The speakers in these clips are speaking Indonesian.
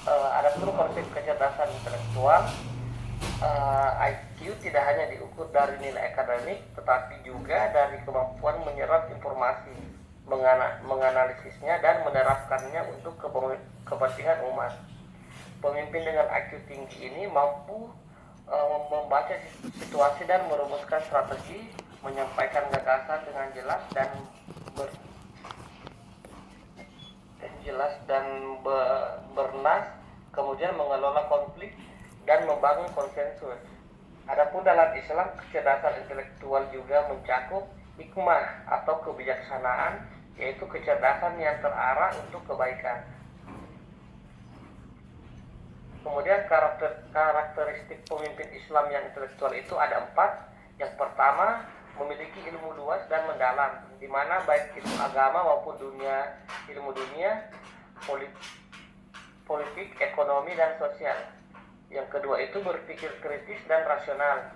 Adapun konsep kecerdasan intelektual, IQ tidak hanya diukur dari nilai akademik, tetapi juga dari kemampuan menyerap informasi, menganalisisnya, dan menerapkannya untuk kepentingan umat. Pemimpin dengan IQ tinggi ini mampu membaca situasi dan merumuskan strategi, menyampaikan gagasan dengan jelas dan bernas, kemudian mengelola konflik dan membangun konsensus. Adapun dalam Islam, kecerdasan intelektual juga mencakup hikmah atau kebijaksanaan, yaitu kecerdasan yang terarah untuk kebaikan. Kemudian karakteristik pemimpin Islam yang intelektual itu ada 4. Yang pertama, memiliki ilmu luas dan mendalam, di mana baik itu agama maupun ilmu dunia, politik, ekonomi, dan sosial. Yang kedua itu berpikir kritis dan rasional,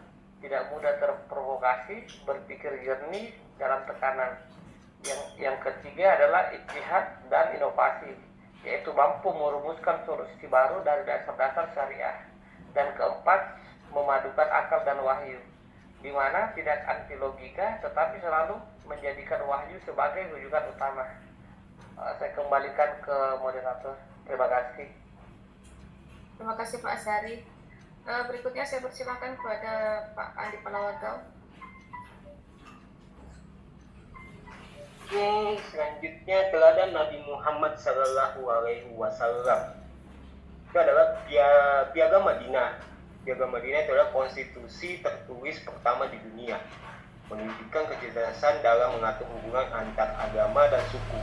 tidak mudah terprovokasi, berpikir jernih dalam tekanan. Yang ketiga adalah ijtihad dan inovasi, yaitu mampu merumuskan solusi baru dari dasar-dasar syariah. Dan keempat, memadukan akal dan wahyu, di mana tidak anti logika tetapi selalu menjadikan wahyu sebagai rujukan utama. Saya kembalikan ke moderator. Terima kasih. Terima kasih Pak Asyari. Berikutnya saya persilakan kepada Pak Andi Palawagau. Selanjutnya teladan Nabi Muhammad Sallallahu Alaihi Wasallam. Itu adalah Piagam Madinah. Piagam Madinah itu adalah konstitusi tertulis pertama di dunia, menunjukkan kecerdasan dalam mengatur hubungan antar agama dan suku.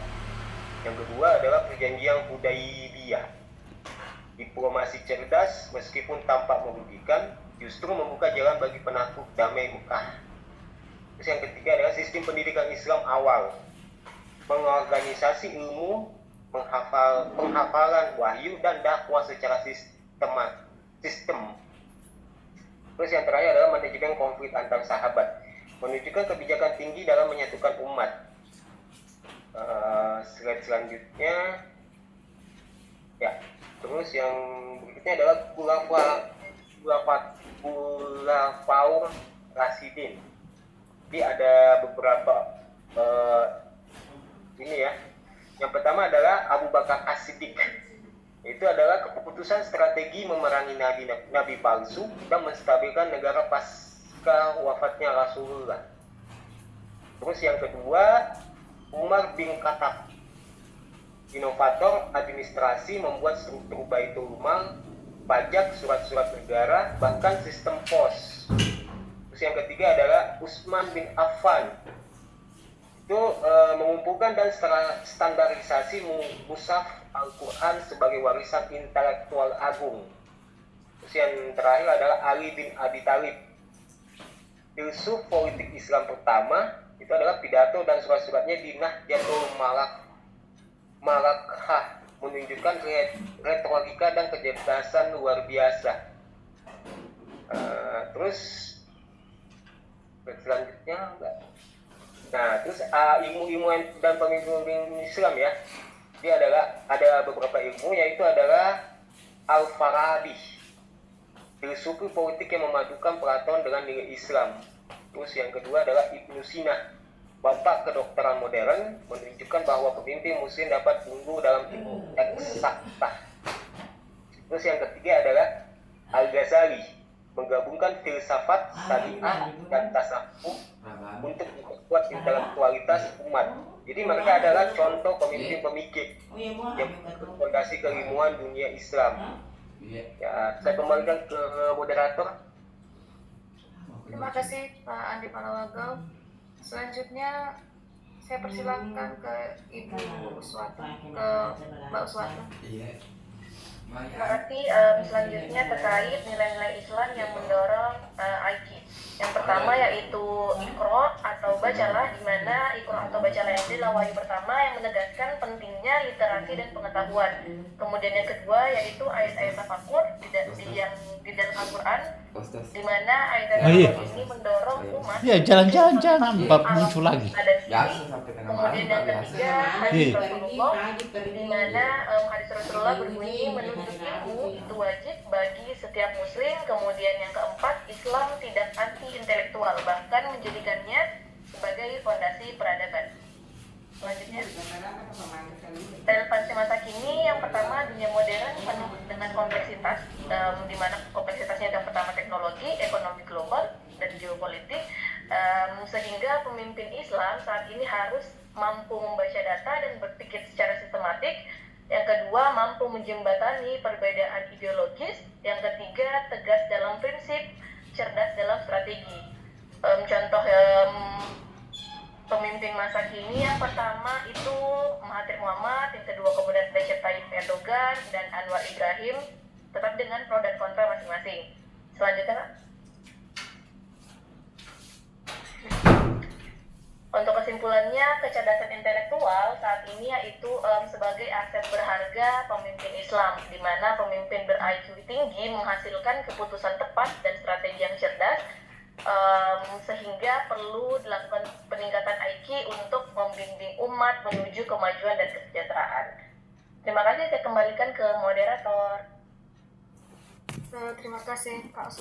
Yang kedua adalah perjanjian Hudaybiyah. Diplomasi cerdas meskipun tampak merugikan, justru membuka jalan bagi penakluk damai Mekah. Terus yang ketiga adalah sistem pendidikan Islam awal, mengorganisasi ilmu, penghafalan wahyu dan dakwah secara sistem. Terus yang terakhir adalah manajemen konflik antar sahabat, menunjukkan kebijakan tinggi dalam menyatukan umat. Slide selanjutnya, ya. Terus yang berikutnya adalah Khulafaur Rasyidin. Jadi ada beberapa ini ya. Yang pertama adalah Abu Bakar As-Siddiq. Itu adalah keputusan strategi memerangi nabi palsu dan menstabilkan negara pasca wafatnya Rasulullah. Terus yang kedua, Umar bin Khattab, inovator administrasi, membuat struktur Baitul Mal, pajak, surat-surat negara, bahkan sistem pos. Terus yang ketiga adalah Utsman bin Affan. Itu mengumpulkan dan standarisasi mushaf Al-Quran sebagai warisan intelektual agung. Terus yang terakhir adalah Ali bin Abi Thalib. Filsuf politik Islam pertama itu adalah pidato dan surat-suratnya di Nahdlatul Malakhah, menunjukkan retorika dan kecerdasan luar biasa. Terus selanjutnya enggak. Nah, terus ilmu-ilmu dan pemimpin Islam ya. Dia ada beberapa ilmu, yaitu adalah Al-Farabi, filosofi politik yang memadukan pengetahuan dengan nilai Islam. Terus yang kedua adalah Ibnu Sina, bapak kedokteran modern, menunjukkan bahwa pemimpin muslim dapat unggul dalam ilmu eksakta. Terus yang ketiga adalah Al-Ghazali, menggabungkan filsafat, syariah, dan tasawuf untuk memperkuat intelektualitas umat. Jadi mereka adalah contoh pemimpin pemikir yang berfondasi keilmuan dunia Islam. Ya, saya kembalikan ke moderator. Terima kasih Pak Andi Palawagau. Selanjutnya saya persilakan ke Ibu Uswati, ke Mbak Uswati. Berarti selanjutnya terkait nilai-nilai Islam yang mendorong IQ. Yang pertama yaitu Iqra atau atau Bacalah, di mana Iqra atau Bacalah ini adalah wahyu pertama yang menegaskan pentingnya literasi dan pengetahuan. Kemudian yang kedua yaitu ayat-ayat tafakur di dalam Al-Quran, di mana ayat-ayat tafakur ini mendorong umat Ya jalan-jalan jangan muncul lagi. Kemudian yang ketiga hadis Rasulullah, di mana hadis Rasulullah berbunyi menuntut ilmu itu wajib bagi setiap muslim. Kemudian yang keempat, Islam tidak anti intelektual, bahkan menjadikannya sebagai fondasi peradaban. Selanjutnya, relevansi masa kini. Yang pertama, dunia modern penuh dengan kompleksitas, di mana kompleksitasnya yang pertama teknologi, ekonomi global, dan geopolitik, sehingga pemimpin Islam saat ini harus mampu membaca data dan berpikir secara sistematik. Yang kedua, mampu menjembatani perbedaan ideologis. Yang ketiga, tegas dalam prinsip, cerdas dalam strategi. Contoh pemimpin masa kini yang pertama itu Mahathir Muhammad, yang kedua kemudian Recep Tayyip Erdogan dan Anwar Ibrahim, tetap dengan pro dan kontra masing-masing. Selanjutnya, Pak. Untuk kesimpulannya, kecerdasan intelektual saat ini yaitu sebagai aset berharga pemimpin Islam, di mana pemimpin ber-IQ tinggi menghasilkan keputusan tepat dan strategi yang cerdas, sehingga perlu dilakukan peningkatan IQ untuk membimbing umat menuju kemajuan dan kesejahteraan. Terima kasih, saya kembalikan ke moderator. Terima kasih Kak